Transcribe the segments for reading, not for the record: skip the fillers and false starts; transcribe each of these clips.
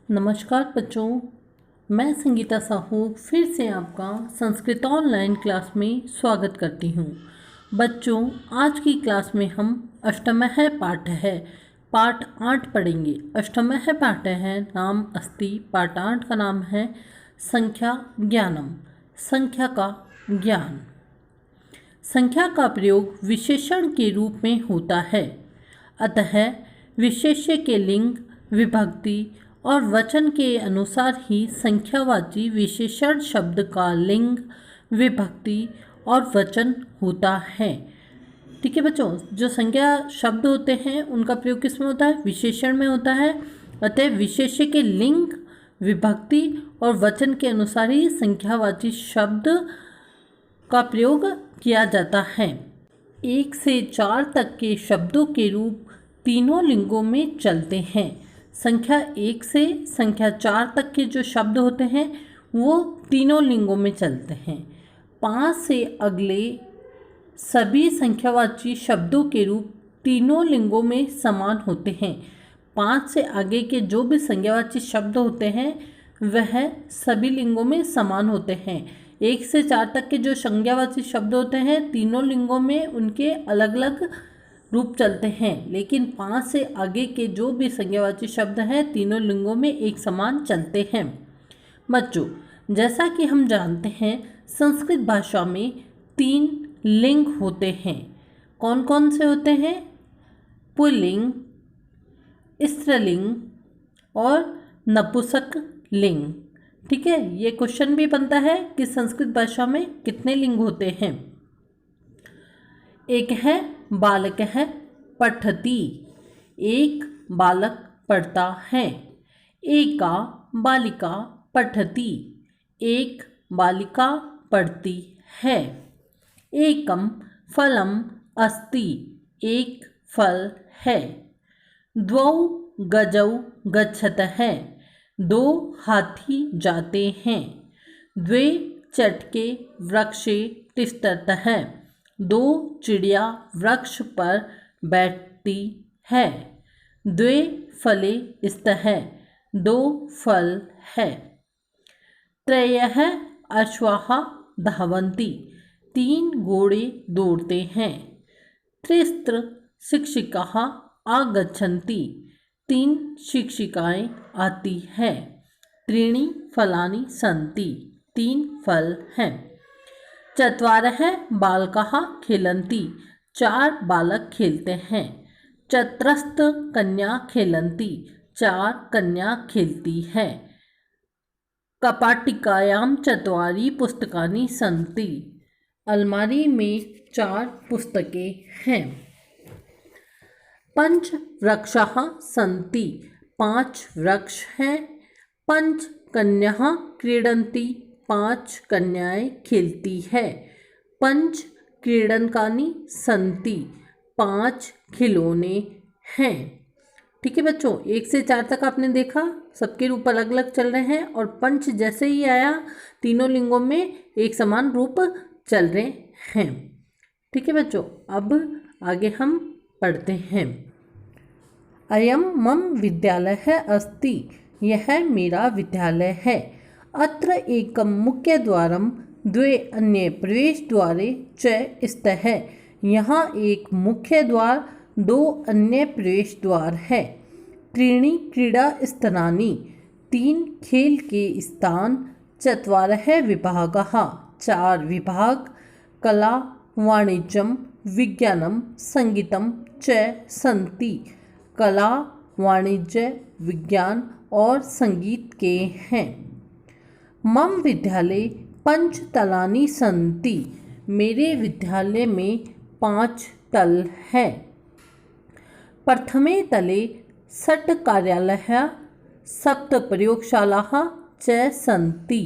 नमस्कार बच्चों, मैं संगीता साहू फिर से आपका संस्कृत ऑनलाइन क्लास में स्वागत करती हूँ। बच्चों, आज की क्लास में हम अष्टमः पाठ है पाठ 8 पढ़ेंगे। अष्टमः पाठ है नाम अस्ति। पाठ 8 का नाम है संख्या ज्ञानम, संख्या का ज्ञान। संख्या का प्रयोग विशेषण के रूप में होता है, अतः विशेष्य के लिंग, विभक्ति और वचन के अनुसार ही संख्यावाची विशेषण शब्द का लिंग, विभक्ति और वचन होता है। ठीक है बच्चों, जो संख्या शब्द होते हैं उनका प्रयोग किस में होता है? विशेषण में होता है। अतः विशेष्य के लिंग, विभक्ति और वचन के अनुसार ही संख्यावाची शब्द का प्रयोग किया जाता है। 1 से 4 तक के शब्दों के रूप तीनों लिंगों में चलते हैं। संख्या 1 से संख्या 4 तक के जो शब्द होते हैं वो तीनों लिंगों में चलते हैं। 5 से अगले सभी संख्यावाची शब्दों के रूप तीनों लिंगों में समान होते हैं। 5 से आगे के जो भी संख्यावाची शब्द होते हैं वह सभी लिंगों में समान होते हैं। 1 से 4 तक के जो संज्ञावाची शब्द होते हैं तीनों लिंगों में उनके अलग अलग रूप चलते हैं, लेकिन 5 से आगे के जो भी संज्ञावाची शब्द हैं तीनों लिंगों में एक समान चलते हैं। बच्चों, जैसा कि हम जानते हैं संस्कृत भाषा में 3 लिंग होते हैं। कौन कौन से होते हैं? पुल्लिंग, स्त्रीलिंग और नपुंसक लिंग। ठीक है, ये क्वेश्चन भी बनता है कि संस्कृत भाषा में कितने लिंग होते हैं। एक है बालक है पठति, एक बालक पढ़ता है। एका बालिका पठति, एक बालिका पढ़ती है। एकम फलम अस्ति, एक फल है। द्वौ गजौ गच्छतः, 2 हाथी जाते हैं। द्वे चटके वृक्षे तिष्ठतः, 2 चिड़िया वृक्ष पर बैठती है। द्वे फले स्तः, 2 फल है। त्रयः अश्वाः धावन्ति, 3 घोड़े दौड़ते हैं। त्रिस्त्र शिक्षिकाः आगच्छन्ति, 3 शिक्षिकाएं आती हैं। त्रीणि फलानि सन्ति, 3 फल हैं। चत्वारः बालकाः खेलन्ति, 4 बालक खेलते हैं। चत्रस्त कन्या खेलन्ति, 4 कन्या खेलती है। कपाटिकायां 4 पुस्तकानि सन्ति, अलमारी में 4 पुस्तकें हैं। पंच वृक्षाः सन्ति, 5 वृक्ष हैं। पंच कन्याः क्रीडन्ति, 5 कन्याएं खेलती है। पंच क्रीडनकानि सन्ति, 5 खिलौने हैं। ठीक है बच्चों, 1 से 4 तक आपने देखा, सबके रूप अलग अलग चल रहे हैं और पंच जैसे ही आया तीनों लिंगों में एक समान रूप चल रहे हैं। ठीक है बच्चों, अब आगे हम पढ़ते हैं। अयम मम विद्यालयः अस्ति, यह मेरा विद्यालय है। अत्र एकं मुख्यद्वारं, 2 अन्य प्रवेशद्वारे च स्तः, यहाँ एक मुख्य द्वार, 2 अन्य प्रवेश द्वार है। त्रीणि क्रीडा स्थानानि, 3 खेल के स्थान। चत्वारः विभागाः, 4 विभाग। कला वाणिज्यं विज्ञानं संगीतं च सन्ति, कला वाणिज्य विज्ञान और संगीत के हैं। मम विद्यालये 5 तलानि सन्ति, मेरे विद्यालय में 5 तल हैं। प्रथमे तले 6 कार्यालयः, 7 प्रयोगशालाः च सन्ति,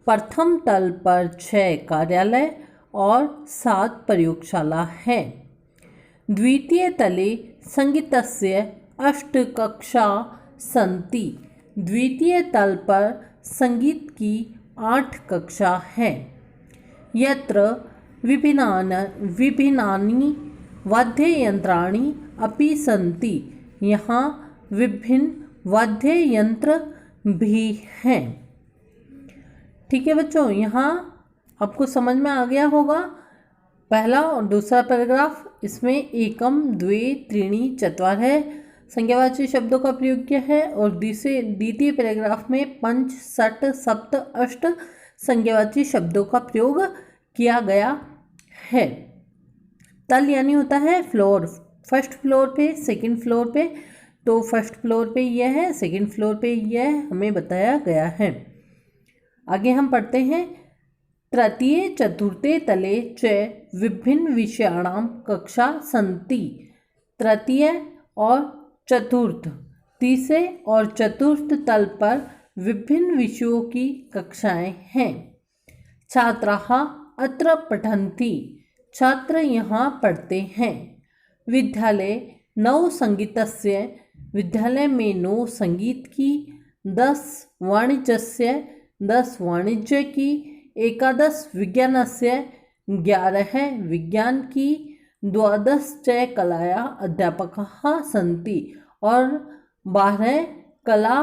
प्रथम तल पर 6 कार्यालय और 7 प्रयोगशाला है। द्वितीय तले संगीतस्य 8 कक्षा सन्ति, द्वितीय तल पर संगीत की 8 कक्षा है। यत्र विभिन्नानि वाद्ययंत्राणि अपि सन्ति, यहाँ विभिन्न वाद्य यंत्र भी हैं। ठीक है बच्चों, यहाँ आपको समझ में आ गया होगा पहला और दूसरा पैराग्राफ। इसमें एकम, द्वे, त्रीणि, चत्वारः संज्ञावाची शब्दों का प्रयोग किया है और द्वितीय पैराग्राफ में पंच, षट, सप्त, अष्ट संज्ञावाची शब्दों का प्रयोग किया गया है। तल यानी होता है फ्लोर, फर्स्ट फ्लोर पे, सेकंड फ्लोर पे, तो फर्स्ट फ्लोर पे यह है, सेकंड फ्लोर पे यह हमें बताया गया है। आगे हम पढ़ते हैं, तृतीय चतुर्थे तले च विभिन्न विषयाणाम कक्षा सन्ति। तृतीय और चतुर्थ, तीसरे और चतुर्थ तल पर विभिन्न विषयों की कक्षाएं हैं। छात्राः अत्र पठन्ति, छात्र यहाँ पढ़ते हैं। विद्यालय 9 संगीतस्य, विद्यालय में 9 संगीत की, 10 वाणिज्यस्य, 10 वाणिज्य की, 11 विज्ञानस्य, 11 विज्ञान की, 12 च कलाया अध्यापकाः सन्ति, और 12 कला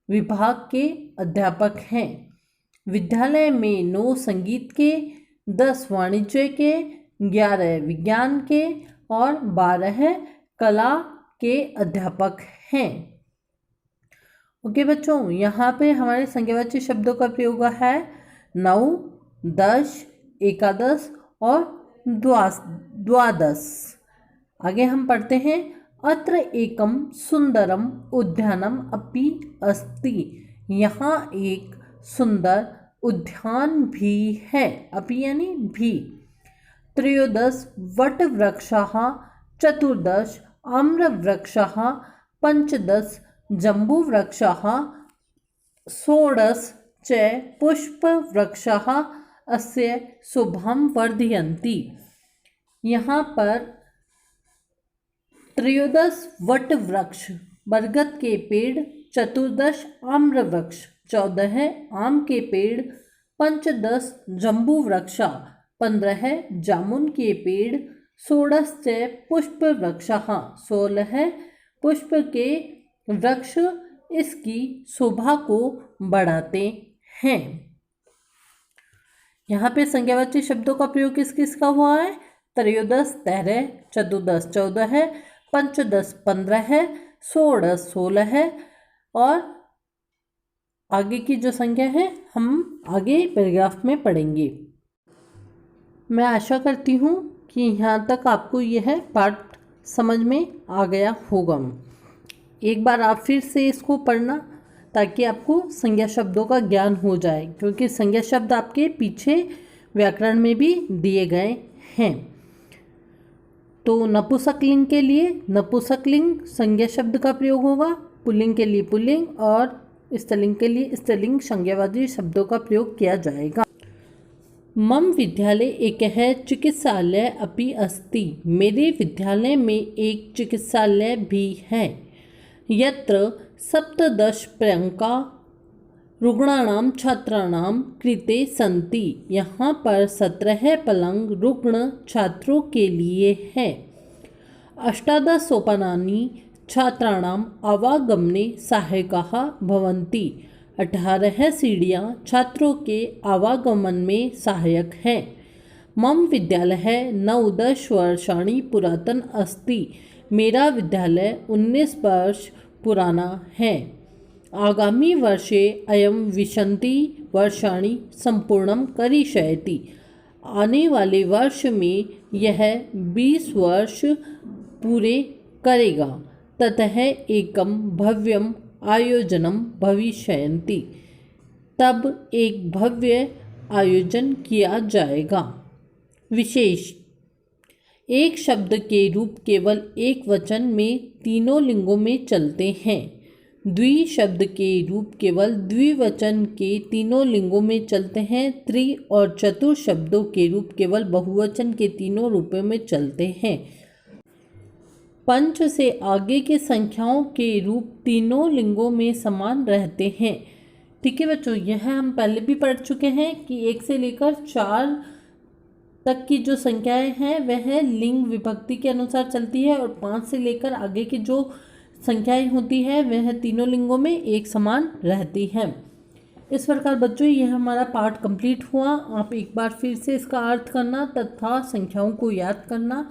विभाग के अध्यापक हैं। विद्यालय में 9 संगीत के, 10 वाणिज्य के, 11 विज्ञान के और 12 कला के अध्यापक हैं। ओके बच्चों, यहाँ पे हमारे संज्ञावाची शब्दों का प्रयोग है 9, 10, 11 और 12। आगे हम पढ़ते हैं, अत्र एकम सुंदरम उद्यानम अपि अस्ति, यहाँ एक सुंदर उद्यान भी है, अपि यानी भी। 13 वटवृक्षाः, 14 आम्रवृक्षाः, 15 जम्बूवृक्षाः, 16 च पुष्पवृक्षाः अस्य शोभां वर्धयन्ति। यहाँ पर 13 वटवृक्ष बरगद के पेड़, 14 आम्रवृक्ष 14 आम के पेड़, 15 जम्बू वृक्षा 15 जामुन के पेड़, 16 पुष्प वृक्षाः 16 पुष्प के वृक्ष इसकी शोभा को बढ़ाते हैं। यहाँ पे संज्ञावाची शब्दों का प्रयोग किस किस का हुआ है? 13 13, 14 14, 15 15, 16 16 और आगे की जो संख्या है हम आगे पैराग्राफ में पढ़ेंगे। मैं आशा करती हूँ कि यहाँ तक आपको यह पाठ समझ में आ गया होगा। एक बार आप फिर से इसको पढ़ना ताकि आपको संज्ञा शब्दों का ज्ञान हो जाए, क्योंकि संज्ञा शब्द आपके पीछे व्याकरण में भी दिए गए हैं। तो नपुंसकलिंग के लिए नपुंसकलिंग संज्ञा शब्द का प्रयोग होगा, पुल्लिंग के लिए पुल्लिंग और स्त्रीलिंग के लिए स्त्रीलिंग संज्ञावाची शब्दों का प्रयोग किया जाएगा। मम विद्यालय एकः चिकित्सालय अपि अस्ति, मेरे विद्यालय में एक चिकित्सालय भी है। यत्र 17 पर्यङ्का रुग्णानां छात्राणां कृते सन्ति, यहाँ पर 17 पलंग रुग्ण छात्रों के लिए है। 18 सोपानानि छात्राणाम् आवागमने सहायकाः भवन्ति, 18 सीढ़ियाँ छात्रों के आवागमन में सहायक हैं। मम विद्यालयः 9-10 वर्षाणि पुरातन अस्ति, मेरा विद्यालय 19 वर्ष पुराना है। आगामी वर्षे अयं विंशति वर्षाणि संपूर्णं करिष्यति, आने वाले वर्ष में यह 20 वर्ष पूरे करेगा। ततः एकं भव्यं आयोजनं भविष्यति, तब एक भव्य आयोजन किया जाएगा। विशेष, एक शब्द के रूप केवल एक वचन में तीनों लिंगों में चलते हैं। द्वि शब्द के रूप केवल द्विवचन के तीनों लिंगों में चलते हैं। त्रि और चतुर शब्दों के रूप केवल बहुवचन के तीनों रूपों में चलते हैं। पंच से आगे के संख्याओं के रूप तीनों लिंगों में समान रहते हैं। ठीक है बच्चों, यह हम पहले भी पढ़ चुके हैं कि 1 से लेकर 4 तक की जो संख्याएं हैं वह लिंग विभक्ति के अनुसार चलती है, और 5 से लेकर आगे की जो संख्याएं होती है वह तीनों लिंगों में एक समान रहती हैं। इस प्रकार बच्चों यह हमारा पाठ कंप्लीट हुआ। आप एक बार फिर से इसका अर्थ करना तथा संख्याओं को याद करना